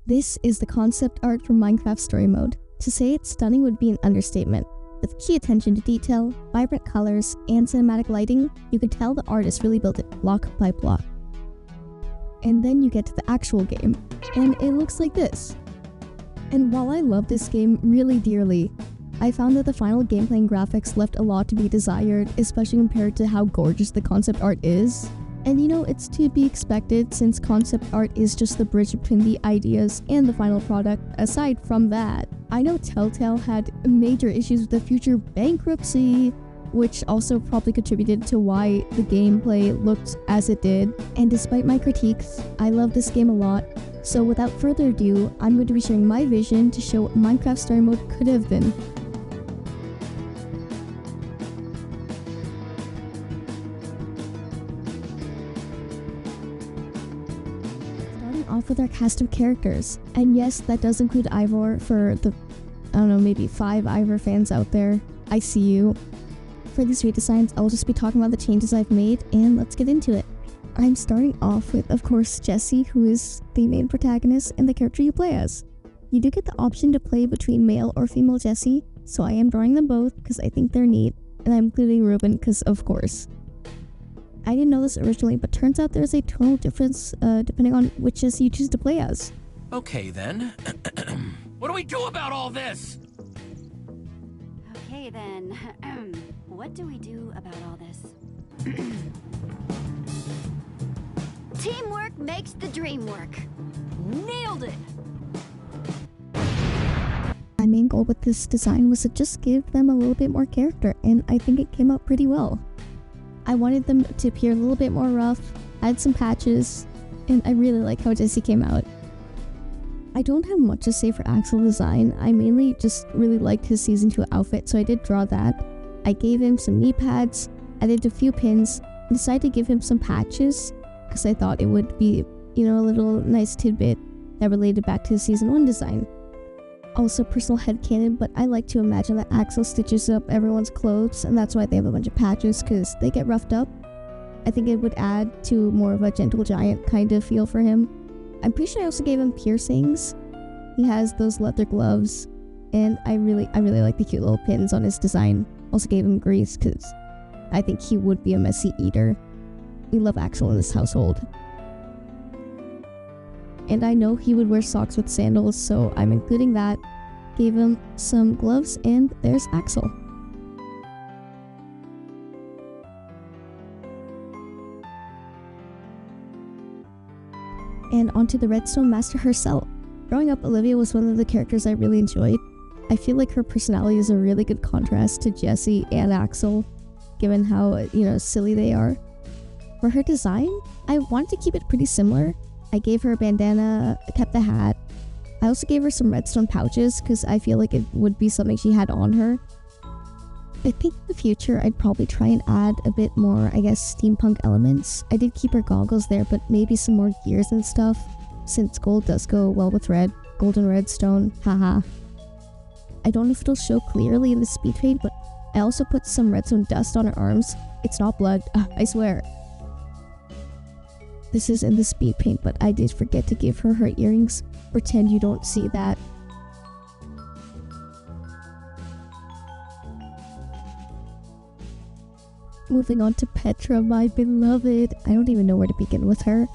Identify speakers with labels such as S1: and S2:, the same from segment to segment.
S1: This is the concept art for Minecraft Story Mode. To say it's stunning would be an understatement. With key attention to detail, vibrant colors, and cinematic lighting, you can tell the artist really built it block by block. And then you get to the actual game, and it looks like this. And while I love this game really dearly, I found that the final gameplay and graphics left a lot to be desired, especially compared to how gorgeous the concept art is. And you know, it's to be expected since concept art is just the bridge between the ideas and the final product. Aside from that, I know Telltale had major issues with the future bankruptcy, which also probably contributed to why the gameplay looked as it did. And despite my critiques, I love this game a lot. So without further ado, I'm going to be sharing my vision to show what Minecraft Story Mode could have been. Off with our cast of characters, and yes, that does include Ivor. For the, I don't know, maybe 5 Ivor fans out there, I see you. For these redesigns, I'll just be talking about the changes I've made, and let's get into it. I'm starting off with, of course, Jesse, who is the main protagonist and the character you play as. You do get the option to play between male or female Jesse, so I am drawing them both because I think they're neat, and I'm including Ruben because of course. I didn't know this originally, but turns out there's a tonal difference depending on which Jesse you choose to play as.
S2: Okay then. What do we do about all this?
S3: Okay then. What do we do about all this? Teamwork makes the dream work. Nailed it!
S1: My main goal with this design was to just give them a little bit more character, and I think it came out pretty well. I wanted them to appear a little bit more rough, add some patches, and I really like how Jesse came out. I don't have much to say for Axel design. I mainly just really liked his Season 2 outfit, so I did draw that. I gave him some knee pads, added a few pins, and decided to give him some patches, because I thought it would be, you know, a little nice tidbit that related back to his Season 1 design. Also personal headcanon, but I like to imagine that Axel stitches up everyone's clothes, and that's why they have a bunch of patches, because they get roughed up. I think it would add to more of a gentle giant kind of feel for him. I'm pretty sure I also gave him piercings. He has those leather gloves, and I really like the cute little pins on his design. Also gave him grease, because I think he would be a messy eater. We love Axel in this household. And I know he would wear socks with sandals, so I'm including that. Gave him some gloves, and there's Axel. And onto the Redstone Master herself. Growing up, Olivia was one of the characters I really enjoyed. I feel like her personality is a really good contrast to Jesse and Axel, given how, you know, silly they are. For her design, I wanted to keep it pretty similar. I gave her a bandana, kept the hat. I also gave her some redstone pouches because I feel like it would be something she had on her. I think in the future I'd probably try and add a bit more, I guess, steampunk elements. I did keep her goggles there, but maybe some more gears and stuff, since gold does go well with red. Golden redstone, haha. I don't know if it'll show clearly in the speed paint, but I also put some redstone dust on her arms. It's not blood, I swear. This is in the speed paint, but I did forget to give her her earrings. Pretend you don't see that. Moving on to Petra, my beloved. I don't even know where to begin with her.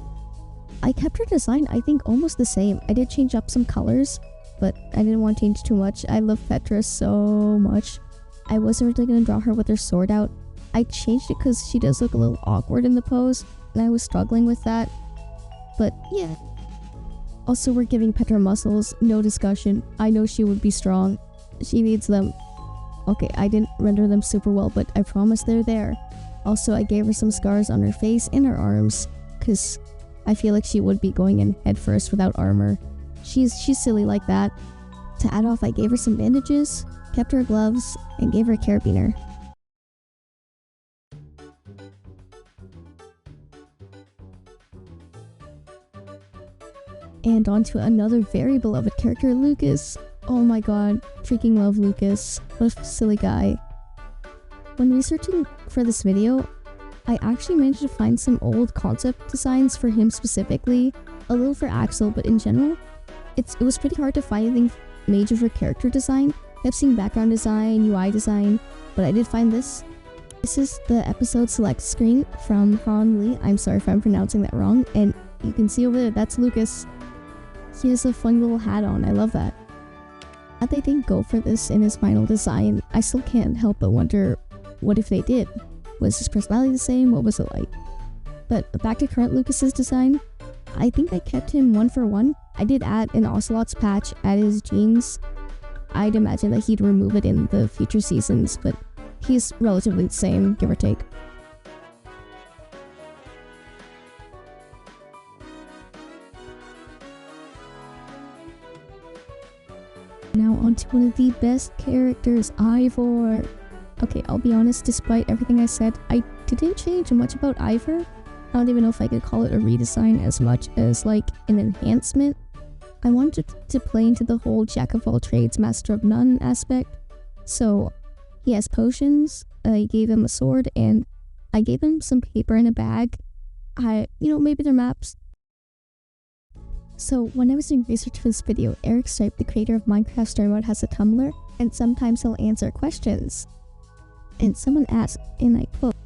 S1: I kept her design, I think, almost the same. I did change up some colors, but I didn't want to change too much. I love Petra so much. I wasn't really going to draw her with her sword out. I changed it because she does look a little awkward in the pose, and I was struggling with that, but yeah. Also, we're giving Petra muscles, no discussion. I know she would be strong. She needs them. Okay, I didn't render them super well, but I promise they're there. Also, I gave her some scars on her face and her arms, because I feel like she would be going in head first without armor. She's silly like that. To add off, I gave her some bandages, kept her gloves, and gave her a carabiner. And on to another very beloved character, Lucas. Oh my god, freaking love Lucas. What a silly guy. When researching for this video, I actually managed to find some old concept designs for him specifically, a little for Axel, but in general, it was pretty hard to find anything major for character design. I've seen background design, UI design, but I did find this. This is the episode select screen from Han Lee. I'm sorry if I'm pronouncing that wrong. And you can see over there, that's Lucas. He has a funny little hat on. I love that. Had they didn't go for this in his final design, I still can't help but wonder, what if they did? Was his personality the same? What was it like? But back to current Lucas's design, I think I kept him 1-for-1. I did add an Ocelot's patch at his jeans. I'd imagine that he'd remove it in the future seasons, but he's relatively the same, give or take. Now onto one of the best characters, Ivor. Okay, I'll be honest, despite everything I said, I didn't change much about Ivor. I don't even know if I could call it a redesign as much as like an enhancement. I wanted to play into the whole jack of all trades, master of none aspect. So he has potions, I gave him a sword, and I gave him some paper in a bag. Maybe they're maps. So when I was doing research for this video, Eric Stripe, the creator of Minecraft Story Mode, has a Tumblr, and sometimes he'll answer questions. And someone asked, and I quote,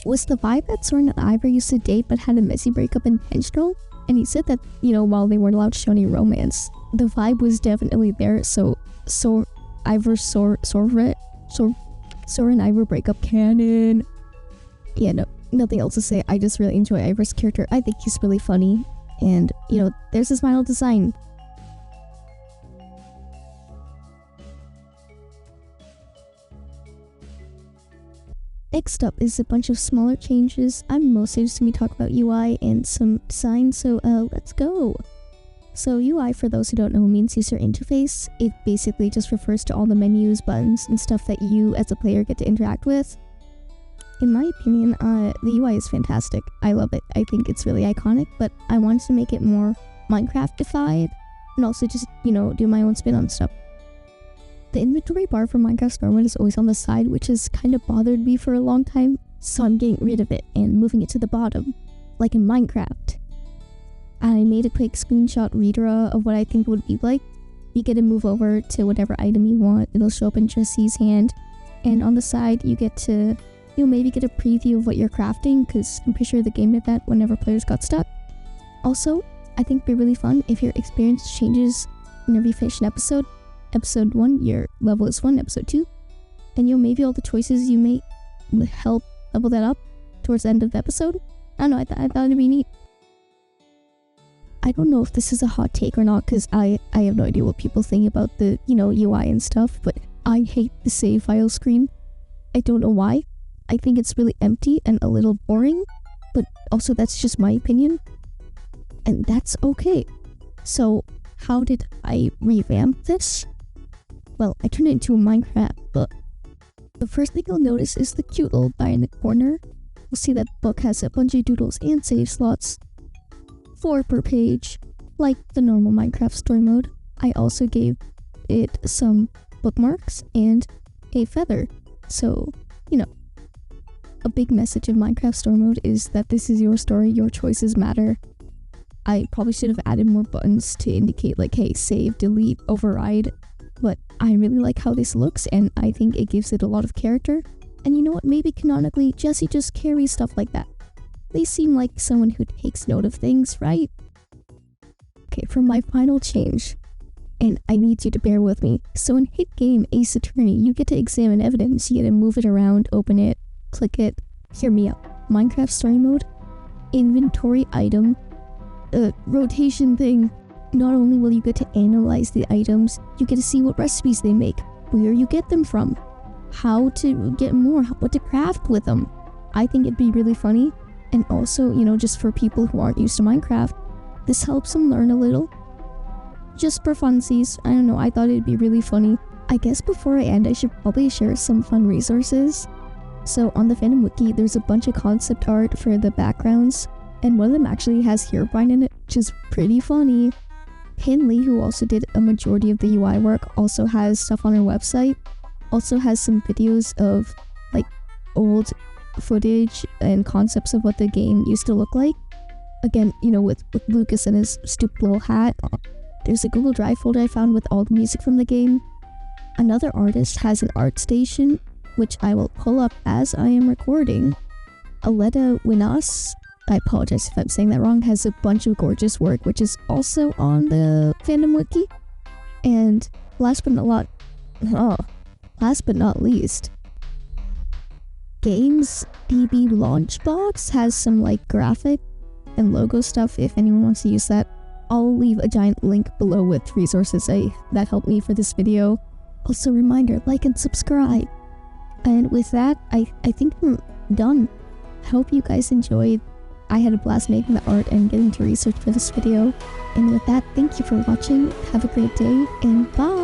S1: "Was the vibe that Soren and Ivor used to date but had a messy breakup intentional?" And he said that, while they weren't allowed to show any romance, the vibe was definitely there. So Soren Ivor breakup canon. Yeah, no, nothing else to say. I just really enjoy Ivor's character. I think he's really funny. And, there's his final design. Next up is a bunch of smaller changes. I'm mostly just going to be talking about UI and some design, so let's go. So UI, for those who don't know, means user interface. It basically just refers to all the menus, buttons, and stuff that you as a player get to interact with. In my opinion, the UI is fantastic. I love it. I think it's really iconic, but I wanted to make it more Minecraft-ified and also just, do my own spin on stuff. The inventory bar for Minecraft Story Mode is always on the side, which has kind of bothered me for a long time, so I'm getting rid of it and moving it to the bottom, like in Minecraft. I made a quick screenshot redraw of what I think it would be like. You get to move over to whatever item you want. It'll show up in Jesse's hand, and on the side you get to maybe get a preview of what you're crafting, because I'm pretty sure the game did that whenever players got stuck. Also, I think it'd be really fun if your experience changes whenever you finish an episode. Episode 1, your level is 1, episode 2, and maybe all the choices you make will help level that up towards the end of the episode. I don't know, I thought it'd be neat. I don't know if this is a hot take or not, because I have no idea what people think about the, UI and stuff, but I hate the save file screen. I don't know why. I think it's really empty and a little boring, but also that's just my opinion, and that's okay. So how did I revamp this? Well, I turned it into a Minecraft book. The first thing you'll notice is the cute little guy in the corner. You'll see that book has a bunch of doodles and save slots, 4 per page, like the normal Minecraft story mode. I also gave it some bookmarks and a feather, so, a big message of Minecraft Story Mode is that this is your story, your choices matter. I probably should have added more buttons to indicate like, hey, save, delete, override, but I really like how this looks, and I think it gives it a lot of character. And you know what, maybe canonically, Jesse just carries stuff like that. They seem like someone who takes note of things, right? Okay, for my final change, and I need you to bear with me. So in hit game Ace Attorney, you get to examine evidence, you get to move it around, open it, click it. Hear me out. Minecraft Story Mode, inventory item, rotation thing. Not only will you get to analyze the items, you get to see what recipes they make, where you get them from, how to get more, what to craft with them. I think it'd be really funny, and also, just for people who aren't used to Minecraft, this helps them learn a little. Just for funsies, I don't know, I thought it'd be really funny. I guess before I end, I should probably share some fun resources. So on the fandom wiki, there's a bunch of concept art for the backgrounds, and one of them actually has Herobrine in it, which is pretty funny. Lee, who also did a majority of the UI work, also has stuff on her website. Also has some videos of like old footage and concepts of what the game used to look like. Again, with Lucas and his stupid little hat. There's a Google Drive folder I found with all the music from the game. Another artist has an art station, which I will pull up as I am recording. Aleta Winas, I apologize if I'm saying that wrong, has a bunch of gorgeous work, which is also on the fandom wiki. And last but not least, Games DB Launchbox has some like graphic and logo stuff if anyone wants to use that. I'll leave a giant link below with resources that helped me for this video. Also, reminder, like and subscribe. And with that, I think I'm done. I hope you guys enjoyed. I had a blast making the art and getting to research for this video. And with that, thank you for watching. Have a great day, and bye!